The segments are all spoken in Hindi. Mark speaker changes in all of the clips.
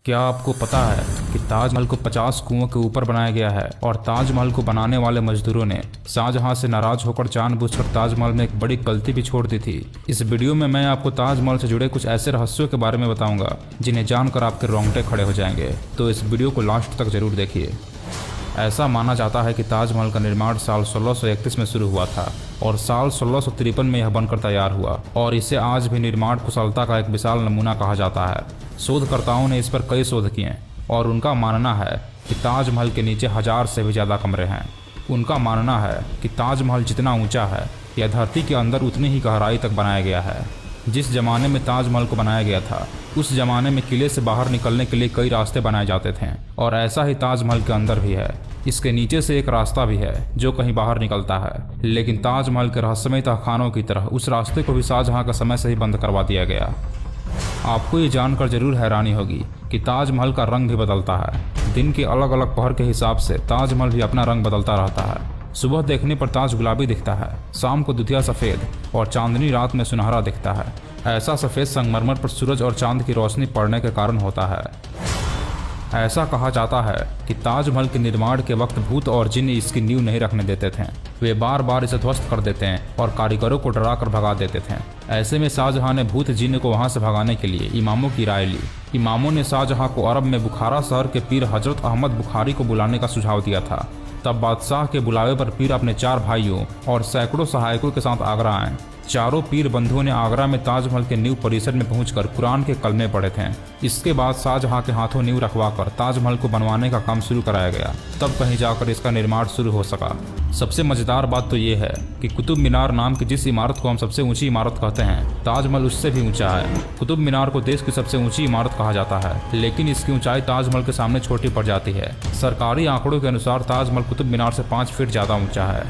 Speaker 1: क्या आपको पता है कि ताजमहल को 50 कुओं के ऊपर बनाया गया है और ताजमहल को बनाने वाले मजदूरों ने शाहजहां से नाराज होकर जानबूझकर ताजमहल में एक बड़ी गलती भी छोड़ दी थी। इस वीडियो में मैं आपको ताजमहल से जुड़े कुछ ऐसे रहस्यों के बारे में बताऊंगा जिन्हें जानकर आपके रोंगटे खड़े हो जाएंगे, तो इस वीडियो को लास्ट तक जरूर देखिए। ऐसा माना जाता है कि ताजमहल का निर्माण साल 1631 में शुरू हुआ था और साल 1653 में यह बनकर तैयार हुआ और इसे आज भी निर्माण कुशलता का एक विशाल नमूना कहा जाता है। शोधकर्ताओं ने इस पर कई शोध किए और उनका मानना है कि ताजमहल के नीचे 1000 से भी ज़्यादा कमरे हैं। उनका मानना है कि ताजमहल जितना ऊंचा है यह धरती के अंदर उतनी ही गहराई तक बनाया गया है। जिस जमाने में ताजमहल को बनाया गया था उस जमाने में किले से बाहर निकलने के लिए कई रास्ते बनाए जाते थे और ऐसा ही ताजमहल के अंदर भी है। इसके नीचे से एक रास्ता भी है जो कहीं बाहर निकलता है, लेकिन ताजमहल के रहस्यमय तहखानों की तरह उस रास्ते को भी शाहजहां का समय से ही बंद करवा दिया गया। आपको ये जानकर जरूर हैरानी होगी कि ताजमहल का रंग भी बदलता है। दिन के अलग अलग पहर के हिसाब से ताजमहल भी अपना रंग बदलता रहता है। सुबह देखने पर ताज गुलाबी दिखता है, शाम को दुधिया सफ़ेद और चांदनी रात में सुनहरा दिखता है। ऐसा सफ़ेद संगमरमर पर सूरज और चांद की रोशनी पड़ने के कारण होता है। ऐसा कहा जाता है कि ताजमहल के निर्माण के वक्त भूत और जिन्न इसकी नींव नहीं रखने देते थे। वे बार बार इसे ध्वस्त कर देते हैं और कारीगरों को डरा कर भगा देते थे। ऐसे में शाहजहां ने भूत जिन्न को वहां से भगाने के लिए इमामों की राय ली। इमामों ने शाहजहां को अरब में बुखारा शहर के पीर हजरत अहमद बुखारी को बुलाने का सुझाव दिया था। तब बादशाह के बुलावे पर पीर अपने 4 भाइयों और सैकड़ों सहायकों के साथ आगरा आए। चारों पीर बंधुओं ने आगरा में ताजमहल के नींव परिसर में पहुंचकर कुरान के कलमे पढ़े थे। इसके बाद शाहजहां के हाथों नींव रखवाकर ताजमहल को बनवाने का काम शुरू कराया गया। तब कहीं जाकर इसका निर्माण शुरू हो सका। सबसे मजेदार बात तो ये है कि कुतुब मीनार नाम की जिस इमारत को हम सबसे ऊंची इमारत कहते हैं, ताजमहल उससे भी ऊंचा है। कुतुब मीनार को देश की सबसे ऊंची इमारत कहा जाता है, लेकिन इसकी ऊंचाई ताजमहल के सामने छोटी पड़ जाती है। सरकारी आंकड़ों के अनुसार ताजमहल कुतुब मीनार से 5 फीट ज्यादा ऊंचा है।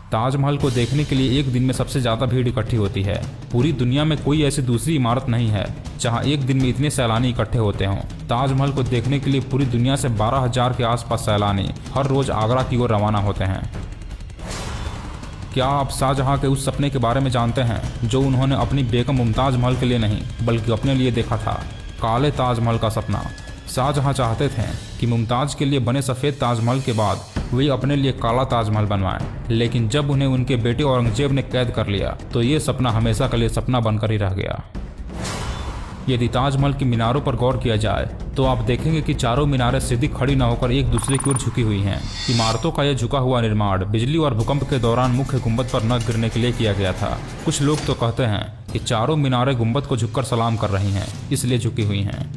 Speaker 1: ताजमहल को देखने के लिए एक दिन में सबसे ज़्यादा भीड़ इकट्ठी होती है। पूरी दुनिया में कोई ऐसी दूसरी इमारत नहीं है जहां एक दिन में इतने सैलानी इकट्ठे होते हों। ताजमहल को देखने के लिए पूरी दुनिया से 12,000 के आसपास सैलानी हर रोज आगरा की ओर रवाना होते हैं। क्या आप शाहजहां के उस सपने के बारे में जानते हैं जो उन्होंने अपनी बेगम मुमताज महल के लिए नहीं बल्कि अपने लिए देखा था? काले ताजमहल का सपना। शाहजहां चाहते थे कि मुमताज के लिए बने सफ़ेद ताजमहल के बाद वे अपने लिए काला ताजमहल बनवाएं, लेकिन जब उन्हें उनके बेटे औरंगजेब ने कैद कर लिया तो ये सपना हमेशा के लिए सपना बनकर ही रह गया। यदि ताजमहल की मीनारों पर गौर किया जाए तो आप देखेंगे कि चारों मीनारें सीधी खड़ी न होकर एक दूसरे की ओर झुकी हुई हैं। इमारतों का यह झुका हुआ निर्माण बिजली और भूकंप के दौरान मुख्य गुंबद पर न गिरने के लिए किया गया था। कुछ लोग तो कहते हैं कि चारों मीनारें गुंबद को झुककर सलाम कर रही हैं, इसलिए झुकी हुई हैं।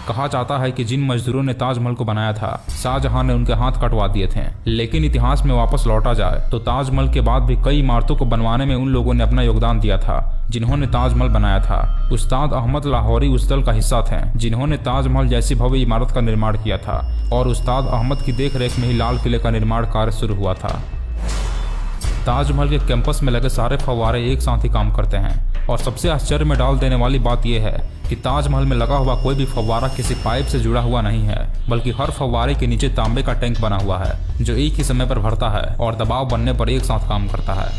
Speaker 1: कहा जाता है कि जिन मजदूरों ने ताजमहल को बनाया था शाहजहां ने उनके हाथ कटवा दिए थे, लेकिन इतिहास में वापस लौटा जाए तो ताजमहल के बाद भी कई इमारतों को बनवाने में उन लोगों ने अपना योगदान दिया था जिन्होंने ताजमहल बनाया था। उस्ताद अहमद लाहौरी उस दल का हिस्सा थे जिन्होंने ताजमहल जैसी भव्य इमारत का निर्माण किया था और उस्ताद अहमद की देखरेख में ही लाल किले का निर्माण कार्य शुरू हुआ था। ताजमहल के कैंपस में लगे सारे फव्वारे एक साथ ही काम करते हैं और सबसे आश्चर्य में डाल देने वाली बात यह है कि ताजमहल में लगा हुआ कोई भी फव्वारा किसी पाइप से जुड़ा हुआ नहीं है, बल्कि हर फव्वारे के नीचे तांबे का टैंक बना हुआ है जो एक ही समय पर भरता है और दबाव बनने पर एक साथ काम करता है।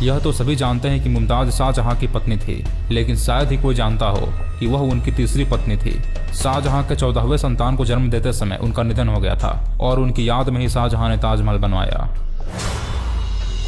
Speaker 1: यह तो सभी जानते हैं कि मुमताज शाहजहां की पत्नी थी, लेकिन शायद ही कोई जानता हो कि वह उनकी तीसरी पत्नी थी। शाहजहां के 14वें संतान को जन्म देते समय उनका निधन हो गया था और उनकी याद में ही शाहजहां ने ताजमहल बनवाया।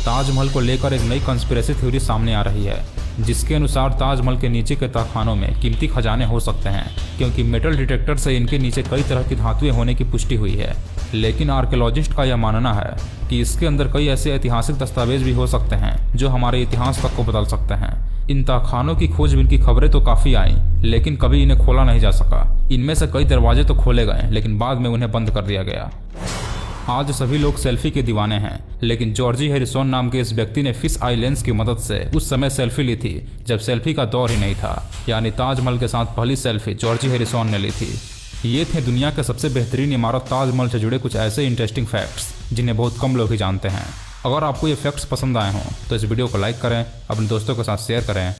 Speaker 1: ताजमहल को लेकर एक नई कंस्पिरेसी थ्योरी सामने आ रही है जिसके अनुसार ताजमहल के नीचे के तहखानों में कीमती खजाने हो सकते हैं, क्योंकि मेटल डिटेक्टर से इनके नीचे कई तरह की धातुएं होने की पुष्टि हुई है। लेकिन आर्कियोलॉजिस्ट का यह मानना है कि इसके अंदर कई ऐसे ऐतिहासिक दस्तावेज भी हो सकते हैं जो हमारे इतिहास तक को बदल सकते हैं। इन तहखानों की खोजबीन की खबरें तो काफ़ी आईं, लेकिन कभी इन्हें खोला नहीं जा सका। इनमें से कई दरवाजे तो खोले गए लेकिन बाद में उन्हें बंद कर दिया गया। आज सभी लोग सेल्फी के दीवाने हैं, लेकिन जॉर्जी हैरिसन नाम के इस व्यक्ति ने फिश आई लेंस की मदद से उस समय सेल्फी ली थी जब सेल्फी का दौर ही नहीं था। यानी ताजमहल के साथ पहली सेल्फी जॉर्जी हैरिसन ने ली थी। ये थे दुनिया के सबसे बेहतरीन इमारत ताजमहल से जुड़े कुछ ऐसे इंटरेस्टिंग फैक्ट्स जिन्हें बहुत कम लोग ही जानते हैं। अगर आपको ये फैक्ट्स पसंद आए हों तो इस वीडियो को लाइक करें, अपने दोस्तों के साथ शेयर करें